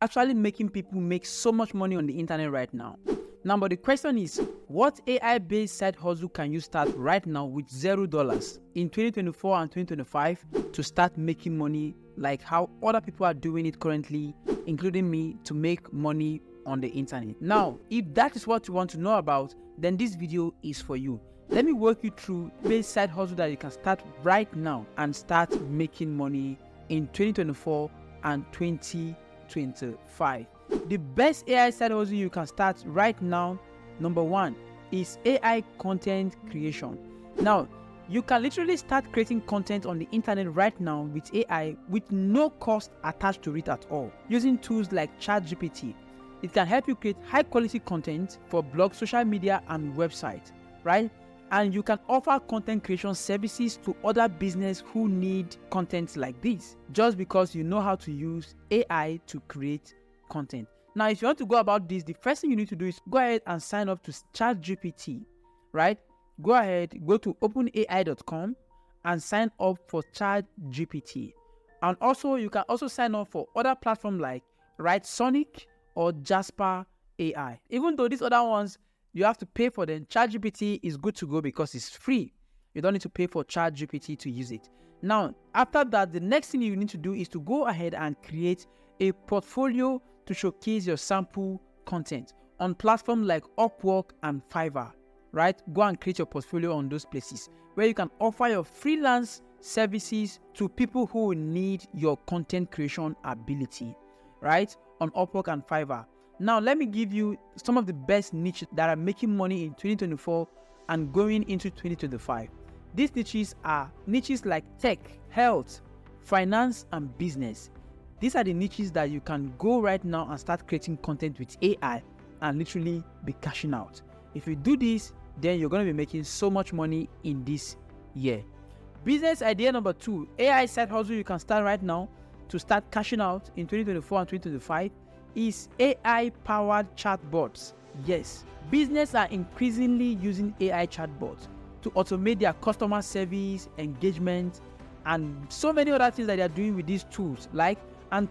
actually making people make so much money on the internet right now. Now, but the question is, what AI-based side hustle can you start right now with $0 in 2024 and 2025 to start making money like how other people are doing it currently, including me, to make money on the internet? Now, if that is what you want to know about, then this video is for you. Let me walk you through base side hustle that you can start right now and start making money in 2024 and 2025. The best AI side hustle you can start right now, number one, is AI content creation. Now, you can literally start creating content on the internet right now with AI with no cost attached to it at all, using tools like ChatGPT. It can help you create high quality content for blogs, social media, and websites, right? And you can offer content creation services to other businesses who need content like this, just because you know how to use AI to create content. Now, if you want to go about this, the first thing you need to do is go ahead and sign up to ChatGPT, right? Go ahead, go to openai.com and sign up for ChatGPT. And also, you can also sign up for other platforms like Sonic or Jasper AI. Even though these other ones, you have to pay for them, ChatGPT is good to go because it's free. You don't need to pay for ChatGPT to use it. Now, after that, the next thing you need to do is to go ahead and create a portfolio to showcase your sample content on platforms like Upwork and Fiverr, right? Go and create your portfolio on those places where you can offer your freelance services to people who need your content creation ability, right? On Upwork and Fiverr. Now, let me give you some of the best niches that are making money in 2024 and going into 2025. These niches are niches like tech, health, finance, and business. These are the niches that you can go right now and start creating content with AI and literally be cashing out. If you do this, then you're going to be making so much money in this year. Business idea number 2, AI side hustle you can start right now to start cashing out in 2024 and 2025 is AI-powered chatbots. Yes, businesses are increasingly using AI chatbots to automate their customer service, engagement, and so many other things that they are doing with these tools.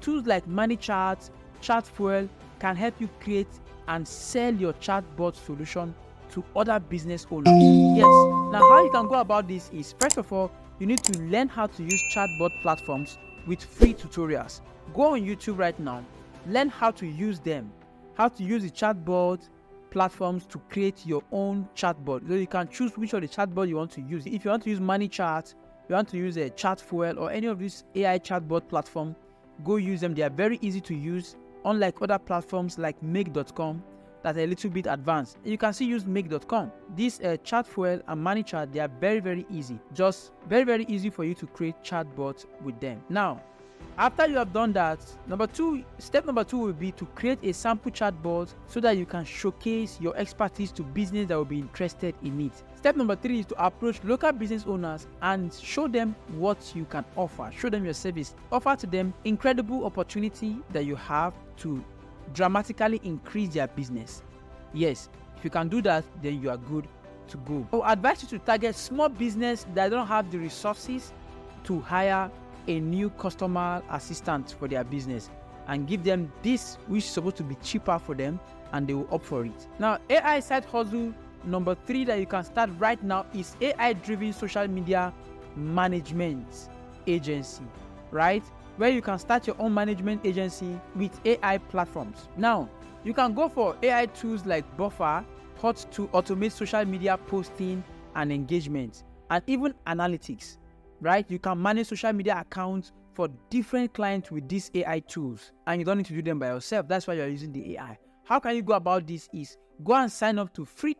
Tools like ManyChat, Chatfuel can help you create and sell your chatbot solution to other business owners. Yes, now how you can go about this is, first of all, you need to learn how to use chatbot platforms with free tutorials. Go on YouTube right now, learn how to use them, how to use the chatbot platforms to create your own chatbot. So you can choose which of the chatbot you want to use. If you want to use ManyChat, you want to use a Chatfuel or any of these AI chatbot platform, go use them. They are very easy to use, unlike other platforms like make.com that are a little bit advanced. You can still use make.com. This Chatfuel and ManyChat, they are very, very easy. Just very, very easy for you to create chatbots with them. Now, after you have done that, step number two will be to create a sample chatbot so that you can showcase your expertise to business that will be interested in it. Step number 3 is to approach local business owners and show them what you can offer. Show them your service. Offer to them incredible opportunity that you have to dramatically increase their business. Yes, if you can do that, then you are good to go. I would advise you to target small business that don't have the resources to hire a new customer assistant for their business and give them this, which is supposed to be cheaper for them, and they will opt for it. Now, AI side hustle number 3 that you can start right now is AI-driven social media management agency, right? Where you can start your own management agency with AI platforms. Now, you can go for AI tools like Buffer, Hot to automate social media posting and engagement, and even analytics. Right? You can manage social media accounts for different clients with these AI tools, and you don't need to do them by yourself. That's why you're using the AI. How can you go about this is go and sign up to free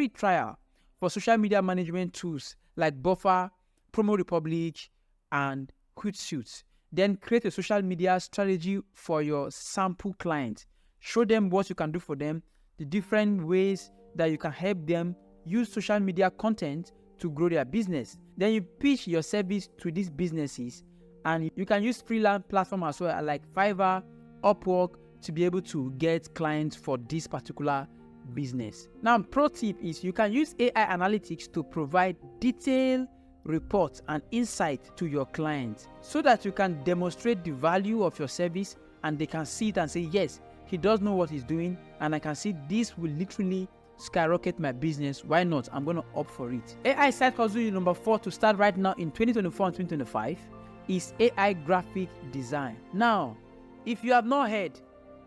trial for social media management tools like Buffer, Promo Republic, and Hootsuite. Then create a social media strategy for your sample clients. Show them what you can do for them, the different ways that you can help them use social media content to grow their business. Then you pitch your service to these businesses, and you can use freelance platform as well, like Fiverr, Upwork, to be able to get clients for this particular business. Now, pro tip is you can use AI analytics to provide detailed reports and insight to your clients so that you can demonstrate the value of your service and they can see it and say, yes, he does know what he's doing, and I can see this will literally skyrocket my business. Why not? I'm going to opt for it. AI side hustle number 4 to start right now in 2024 and 2025 is AI graphic design. Now, if you have not heard,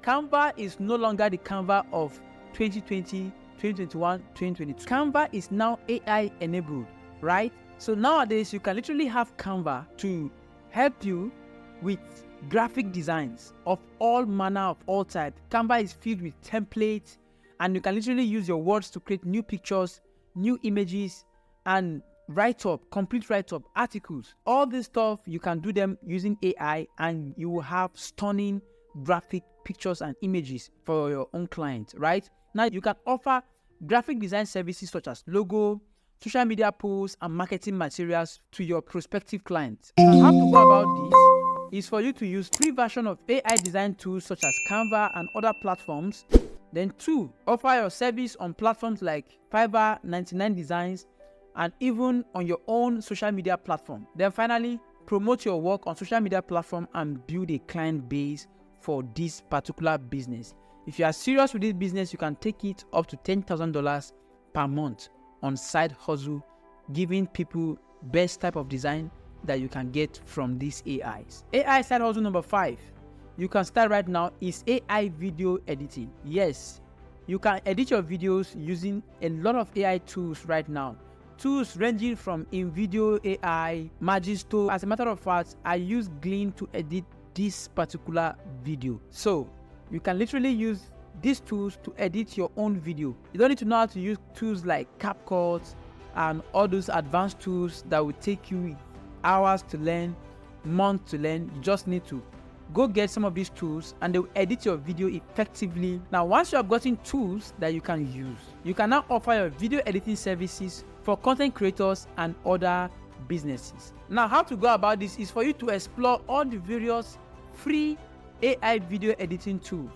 Canva is no longer the Canva of 2020, 2021, 2022. Canva is now AI enabled, right? So nowadays you can literally have Canva to help you with graphic designs of all manner, of all type. Canva is filled with templates, and you can literally use your words to create new pictures, new images, and write-up, complete write-up, articles. All this stuff, you can do them using AI, and you will have stunning graphic pictures and images for your own client, right? Now you can offer graphic design services such as logo, social media posts, and marketing materials to your prospective clients. Now, how to go about this is for you to use free version of AI design tools such as Canva and other platforms. Then 2, offer your service on platforms like Fiverr, 99 Designs, and even on your own social media platform. Then finally, promote your work on social media platform and build a client base for this particular business. If you are serious with this business, you can take it up to $10,000 per month on side hustle, giving people best type of design that you can get from these AIs. AI side hustle number 5 you can start right now is AI video editing. Yes, you can edit your videos using a lot of AI tools right now. Tools ranging from InVideo AI, Magisto. As a matter of fact, I use Glean to edit this particular video. So you can literally use these tools to edit your own video. You don't need to know how to use tools like CapCut and all those advanced tools that will take you hours to learn, months to learn. You just need to go get some of these tools and they will edit your video effectively. Now, once you have gotten tools that you can use, you can now offer your video editing services for content creators and other businesses. Now, how to go about this is for you to explore all the various free AI video editing tools,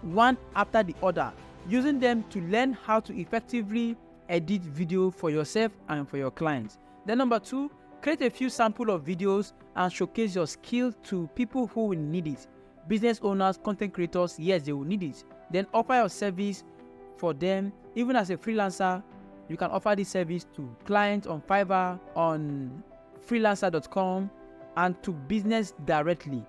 one after the other, using them to learn how to effectively edit video for yourself and for your clients. Then number 2, create a few sample of videos and showcase your skill to people who will need it. Business owners, content creators, yes, they will need it. Then offer your service for them. Even as a freelancer, you can offer this service to clients on Fiverr, on freelancer.com, and to business directly.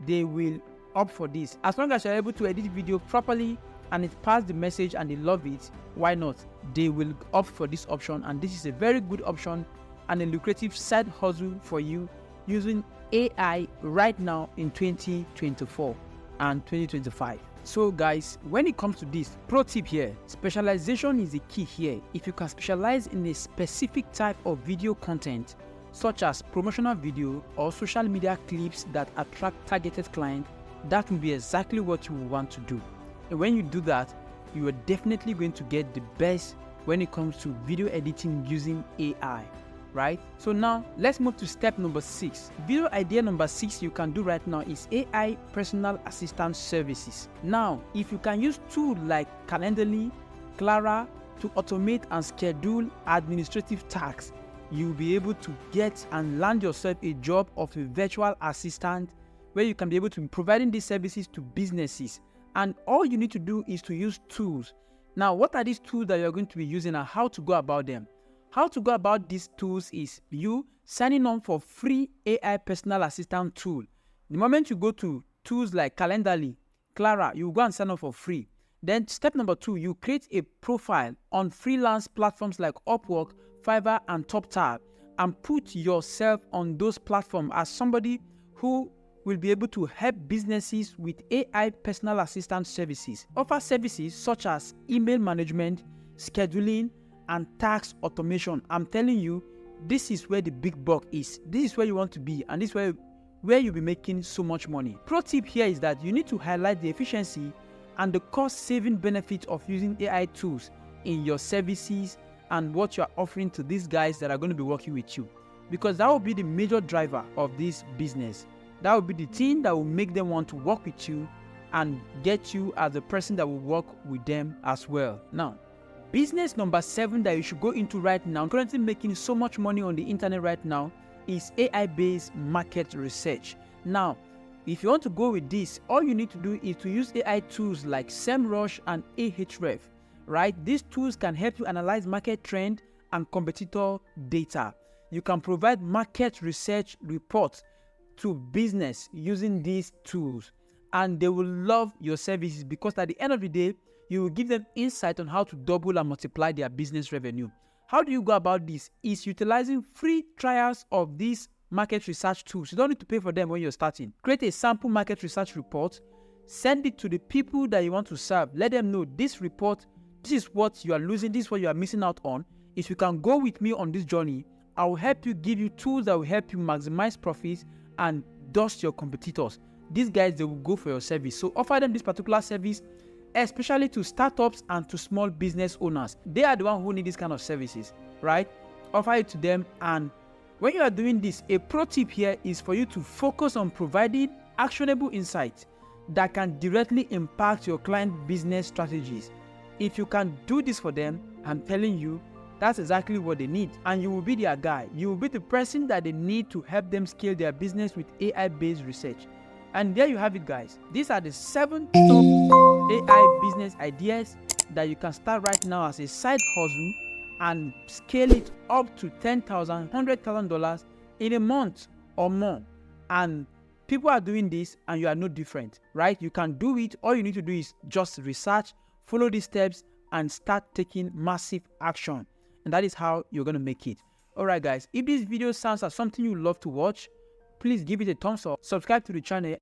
They will opt for this. As long as you're able to edit video properly and it passes the message and they love it, why not? They will opt for this option, and this is a very good option and a lucrative side hustle for you using AI right now in 2024 and 2025. So guys, when it comes to this, pro tip here, specialization is the key here. If you can specialize in a specific type of video content, such as promotional video or social media clips that attract targeted clients, that will be exactly what you want to do. And when you do that, you are definitely going to get the best when it comes to video editing using AI. Right? So now let's move to step number 6. Video idea number 6 you can do right now is AI personal assistant services. Now, if you can use tools like Calendly, Clara to automate and schedule administrative tasks, you'll be able to get and land yourself a job of a virtual assistant where you can be able to be providing these services to businesses. And all you need to do is to use tools. Now, what are these tools that you're going to be using and how to go about them? How to go about these tools is you signing on for free AI personal assistant tool. The moment you go to tools like Calendly, Clara, you go and sign up for free. Then step number 2, you create a profile on freelance platforms like Upwork, Fiverr, and TopTal, and put yourself on those platforms as somebody who will be able to help businesses with AI personal assistant services. Offer services such as email management, scheduling, and tax automation. I'm telling you, this is where the big buck is. This is where you want to be, and this is where you'll be making so much money. Pro tip here is that you need to highlight the efficiency and the cost-saving benefits of using AI tools in your services and what you're offering to these guys that are going to be working with you, because that will be the major driver of this business. That will be the thing that will make them want to work with you and get you as a person that will work with them as well. Now, business number 7 that you should go into right now, currently making so much money on the internet right now, is AI-based market research. Now, If you want to go with this, all you need to do is to use AI tools like SEMrush and Ahref, right? These tools can help you analyze market trend and competitor data. You can provide market research reports to business using these tools, and they will love your services because at the end of the day, you will give them insight on how to double and multiply their business revenue. How do you go about this? Is utilizing free trials of these market research tools. You don't need to pay for them when you're starting. Create a sample market research report, send it to the people that you want to serve. Let them know this report, this is what you are losing, this is what you are missing out on. If you can go with me on this journey, I will help you, give you tools that will help you maximize profits and dust your competitors. These guys, they will go for your service. So offer them this particular service, especially to startups and to small business owners. They are the ones who need this kind of services, right? Offer it to them. And when you are doing this, a pro tip here is for you to focus on providing actionable insights that can directly impact your client business strategies. If you can do this for them, I'm telling you, that's exactly what they need, and you will be their guy. You will be the person that they need to help them scale their business with AI-based research. And there you have it, guys. These are the 7 top AI business ideas that you can start right now as a side hustle and scale it up to $10,000, $100,000 in a month or more. And people are doing this, and you are no different, right? You can do it. All you need to do is just research, follow these steps, and start taking massive action. And that is how you're going to make it. Alright guys, if this video sounds like something you love to watch, please give it a thumbs up, subscribe to the channel,